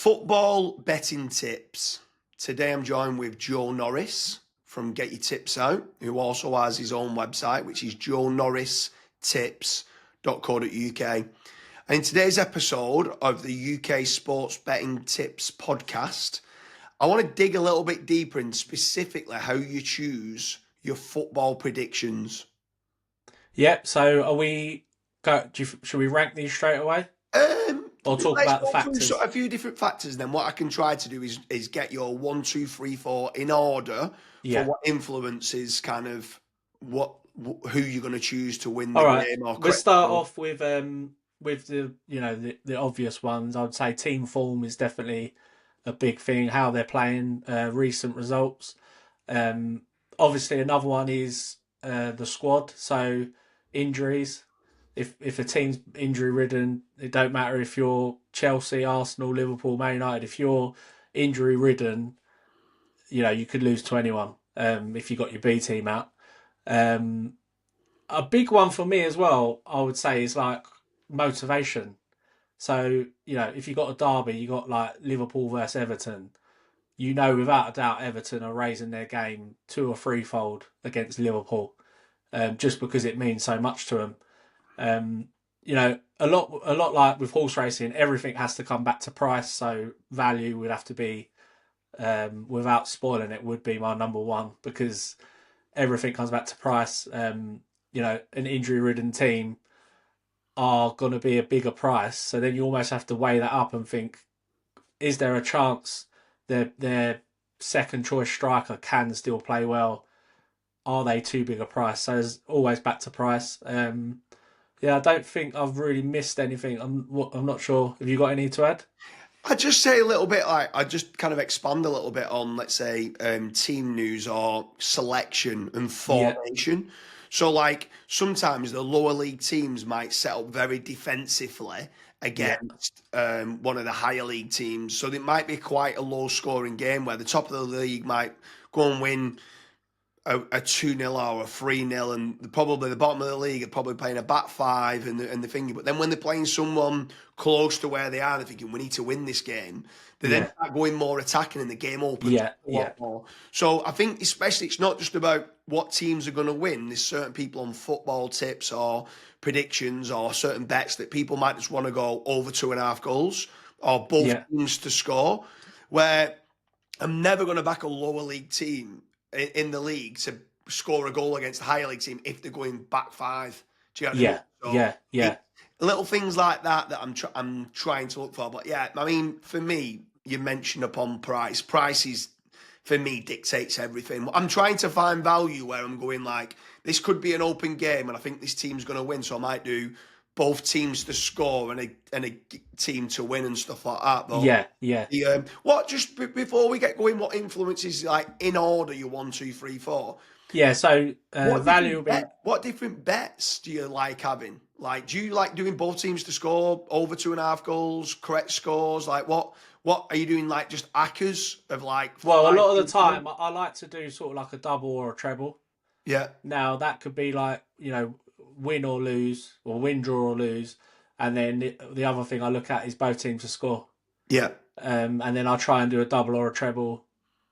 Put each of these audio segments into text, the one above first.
Football betting tips. Today I'm joined with Joe Norris from Get Your Tips Out, who also has his own website, which is joenorristips.co.uk. And in today's episode of the UK Sports Betting Tips podcast, I want to dig a little bit deeper in specifically how you choose your football predictions. Yep. So are we? Should we rank these straight away, or talk Let's about the go through factors? a few different factors. Then what I can try to do is get your 1, 2, 3, 4 in order for Yeah. what influences kind of who you're going to choose to win the All right. game or Let's correct. start off with the obvious ones. I would say team form is definitely a big thing. How they're playing, recent results. Um, Obviously another one is the squad. So injuries. If a team's injury ridden, it don't matter if you're Chelsea, Arsenal, Liverpool, Man United. If you're injury ridden, you could lose to anyone if you got your B team out. Um, a big one for me as well, I would say, is like motivation. So, if you got a derby, you got like Liverpool versus Everton. Without a doubt, Everton are raising their game two or threefold against Liverpool, just because it means so much to them. A lot like with horse racing, everything has to come back to price. So value would have to be, without spoiling it, would be my number one because everything comes back to price. An injury-ridden team are going to be a bigger price, so then you almost have to weigh that up and think: is there a chance their second choice striker can still play well? Are they too big a price? So it's always back to price. Yeah, I don't think I've really missed anything. I'm not sure. Have you got any to add? I just say a little bit like I just kind of expand a little bit on, let's say, team news or selection and Yeah, formation. So, like sometimes the lower league teams might set up very defensively yeah, against one of the higher league teams. So it might be quite a low scoring game where the top of the league might go and win a 2-0 or a 3-0, and probably the bottom of the league are probably playing a back five and the thingy. But then when they're playing someone close to where they are, they're thinking, we need to win this game. They then yeah, start going more attacking and the game opens yeah, a yeah, lot more. So I think especially it's not just about what teams are going to win. There's certain people on football tips or predictions or certain bets that people might just want to go over 2.5 goals or both yeah, teams to score, where I'm never going to back a lower league team in the league to score a goal against a higher league team if they're going back five. Do you know what I mean? yeah, So yeah, yeah, little things like that I'm trying to look for. But yeah, I mean, for me, you mentioned upon price. Price is for me dictates everything. I'm trying to find value where I'm going like this could be an open game, and I think this team's going to win. So I might do both teams to score and a team to win and stuff like that. But yeah, yeah. what just before we get going, what influences like in order your 1, 2, 3, 4? Yeah, so What value will different be. what different bets do you like having? Like, do you like doing both teams to score over 2.5 goals, correct scores? Like, what are you doing? Like, just accas of like Well, a five lot of the teams to win? time, I like to do sort of like a double or a treble. Yeah, Now that could be like win or lose, or win, draw or lose, and then the other thing I look at is both teams to score. yeah, And then I'll try and do a double or a treble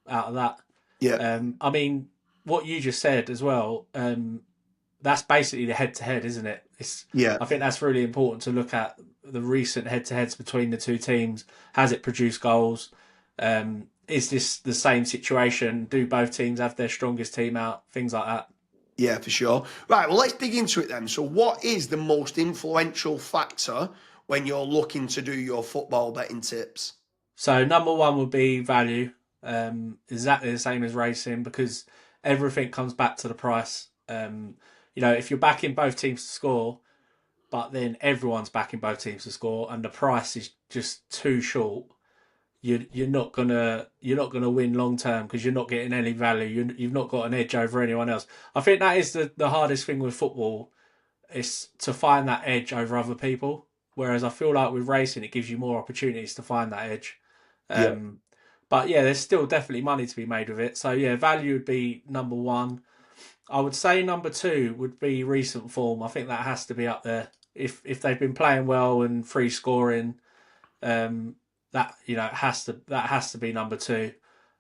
out of that. yeah, I mean, what you just said as well. That's basically the head to head, isn't it? yeah. I think that's really important to look at the recent head to heads between the two teams. Has it produced goals? Is this the same situation? Do both teams have their strongest team out? Things like that. Yeah, for sure. Right, well, let's dig into it then. So, what is the most influential factor when you're looking to do your football betting tips? So number one would be value, exactly the same as racing because everything comes back to the price. If you're backing both teams to score, but then everyone's backing both teams to score, and the price is just too short, you're not gonna win long term because you're not getting any value. You've not got an edge over anyone else. I think that is the hardest thing with football is to find that edge over other people. Whereas I feel like with racing, it gives you more opportunities to find that edge. Yeah, Um, but yeah, there's still definitely money to be made with it. So yeah, value would be number one. I would say number two would be recent form. I think that has to be up there. If they've been playing well and free scoring, um, that that has to be number two.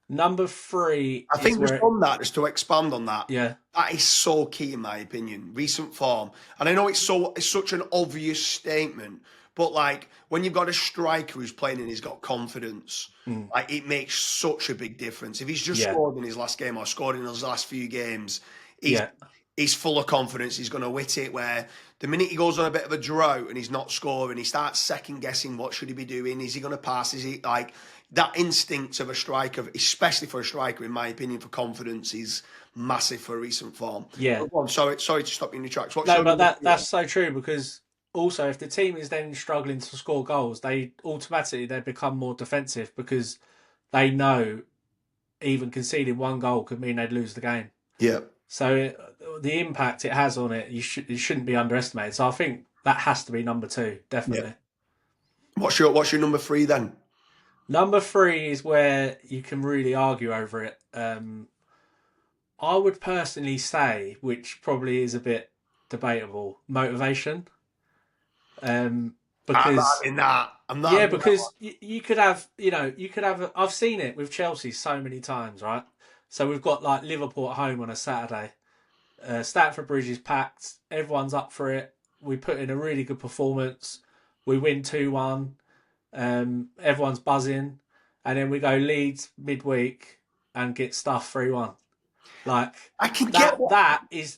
Number three I is think just where on that, just to expand on that, yeah, that is so key in my opinion. Recent form, and I know it's such an obvious statement, but like when you've got a striker who's playing and he's got confidence, mm, like it makes such a big difference. If he's just yeah, scored in his last game or scored in his last few games, he's yeah, he's full of confidence. He's going to hit it. Where the minute he goes on a bit of a drought and he's not scoring, he starts second guessing what should he be doing. Is he going to pass? Is he like that instinct of a striker, especially for a striker, in my opinion, for confidence is massive for recent form. yeah. But go on, sorry to stop you in your tracks. What's No, your but number three then? that's so true because also if the team is then struggling to score goals, they become more defensive because they know even conceding one goal could mean they'd lose the game. Yeah, So the impact it has on it, it shouldn't be underestimated. So I think that has to be number two, yeah. definitely. What's your number three then? Number three is where you can really argue over it. I would personally say, which probably is a bit debatable, motivation. I'm not Because having that. I'm not yeah, having that because you could have, you could have. I've seen it with Chelsea so many times, right? So we've got like Liverpool at home on a Saturday. Stamford Bridge is packed. Everyone's up for it. We put in a really good performance. We win 2-1. Everyone's buzzing, and then we go Leeds midweek and get stuff 3-1. Like I can get what.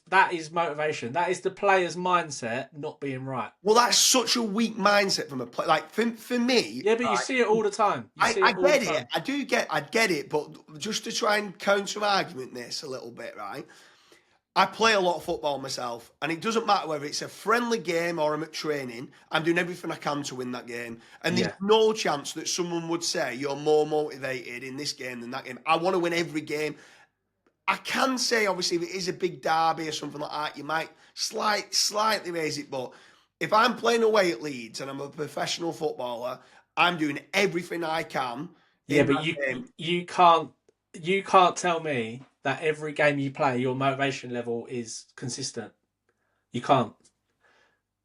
that is motivation. That is the player's mindset not being right. Well, that's such a weak mindset from a player. Like for me, Yeah, but you see it all the time. You see I it all the get it. time. I get it. But just to try and counter argument this a little bit, right? I play a lot of football myself, and it doesn't matter whether it's a friendly game or I'm at training. I'm doing everything I can to win that game, and there's Yeah, no chance that someone would say you're more motivated in this game than that game. I want to win every game. I can say, obviously, if it is a big derby or something like that, you might slightly raise it. But if I'm playing away at Leeds and I'm a professional footballer, I'm doing everything I can yeah, in but that game. you can't tell me that every game you play your motivation level is consistent. You can't.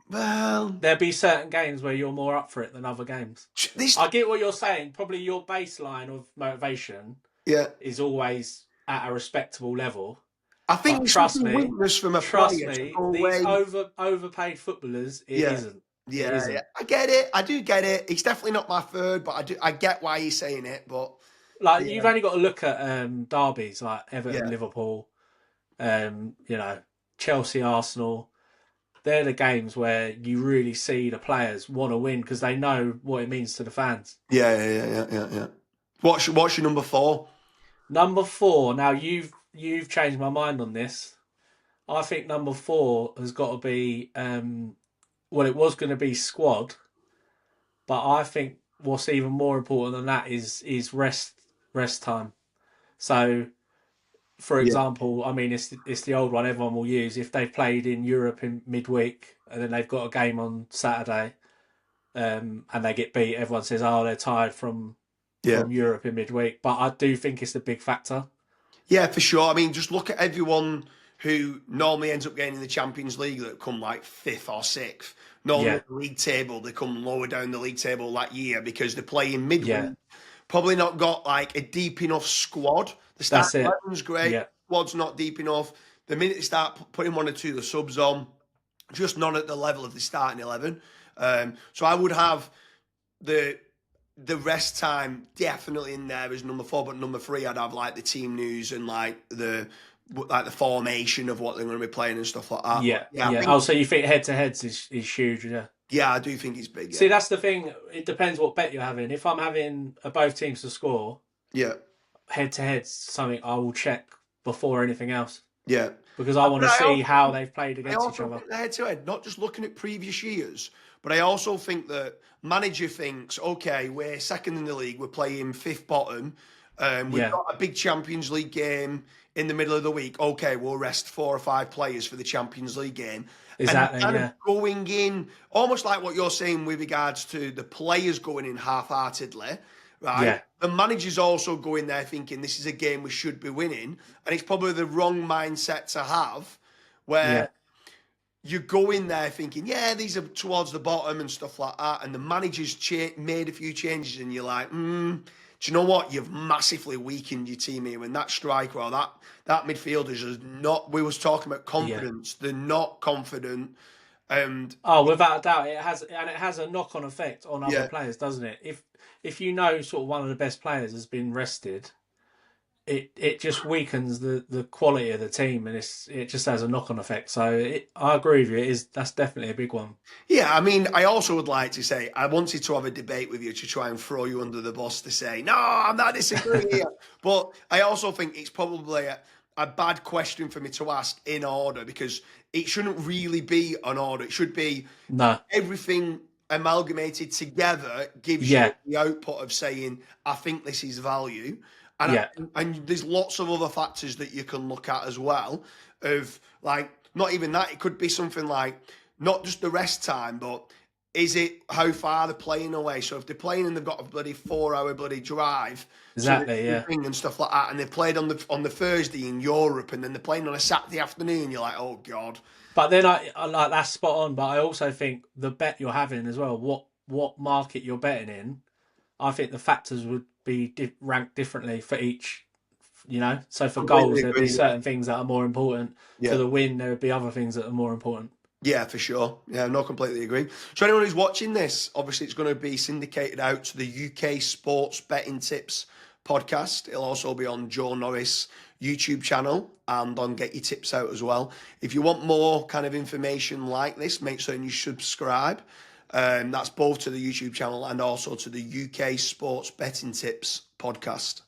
Well, There'll be certain games where you're more up for it than other games. this, I get what you're saying. Probably your baseline of motivation yeah, is always at a respectable level. I think But it's such a weakness from a trust player to me, go these away. overpaid footballers, it Yeah, isn't. It yeah. isn't. I get it. I do get it. It's definitely not my third, but I get why he's saying it. But Like yeah, you've only got to look at derbies like Everton, yeah, Liverpool, you know, Chelsea, Arsenal. They're the games where you really see the players want to win because they know what it means to the fans. yeah. What's your number four? Number four. Now you've changed my mind on this. I think number four has got to be well, it was going to be squad, but I think what's even more important than that is rest time. So, for Yeah, example, I mean it's the old one everyone will use. If they've played in Europe in midweek and then they've got a game on Saturday, and they get beat, everyone says, "Oh, they're tired yeah, from Europe in midweek." But I do think it's a big factor. yeah, for sure. I mean, just look at everyone who normally ends up getting in the Champions League that come like fifth or sixth. Normally, Yeah, the league table they come lower down the league table that year because they're playing yeah, midweek. Probably not got like a deep enough squad. The that's starting it. eleven's great. Yeah, Squad's not deep enough. The minute they start putting one or two of the subs on, just not at the level of the starting 11. So I would have the the rest time definitely in there as number four, but number three I'd have like the team news and like the formation of what they're going to be playing and stuff like that. But yeah, yeah, I yeah. think Oh, so you think head to heads is huge? Yeah. yeah, I do think it's big. Yeah, See, that's the thing. It depends what bet you're having. If I'm having both teams to score, yeah, head to head's something I will check before anything else yeah. because I want But to I see also how think, they've played I against each also other. think the head to head, not just looking at previous years, but I also think that manager thinks, okay, we're second in the league, we're playing fifth bottom, we've Yeah, got a big Champions League game in the middle of the week. Okay, we'll rest 4 or 5 players for the Champions League game. And exactly. kind of Yeah, going in, almost like what you're saying with regards to the players going in half-heartedly, right? yeah, The manager's also going there thinking this is a game we should be winning, and it's probably the wrong mindset to have, where yeah. you go in there thinking, yeah, these are towards the bottom and stuff like that, and the manager's made a few changes, and you're like, do you know what? You've massively weakened your team here. When that striker or that midfielders is not. We was talking about Yeah. confidence. They're not confident, and Oh, without a doubt, it has a knock on effect on other yeah, players, doesn't it? If you know sort of one of the best players has been rested, it just weakens the quality of the team, and it just has a knock on effect. So I agree with you. That's definitely a big one. yeah. I mean, I also would like to say I wanted to have a debate with you to try and throw you under the bus to say no, I'm not disagreeing here, but I also think it's probably a bad question for me to ask in order because it shouldn't really be an order. It should be No, everything amalgamated together gives you yeah, the output of saying, I think this is value. And, yeah, and there's lots of other factors that you can look at as well of like, not even that, it could be something like not just the rest time, but is it how far they're playing away? So if they're playing and they've got a bloody 4 hour bloody drive to the exactly, yeah. thing and stuff like that, and they've played on the Thursday in Europe and then they're playing on a Saturday afternoon, you're like, oh God. But then I like that's spot on. But I also think the bet you're having as well, what market you're betting in, I think the factors would be ranked differently for each. So for Completely goals, there'd be agree. certain things that are more important. For Yeah. the win, there would be other things that are more important. Yeah, for sure. Yeah, no, completely agree. So anyone who's watching this, obviously it's going to be syndicated out to the UK Sports Betting Tips podcast. It'll also be on Joe Norris YouTube channel and on Get Your Tips Out as well. If you want more kind of information like this, make sure you subscribe. That's both to the YouTube channel and also to the UK Sports Betting Tips podcast.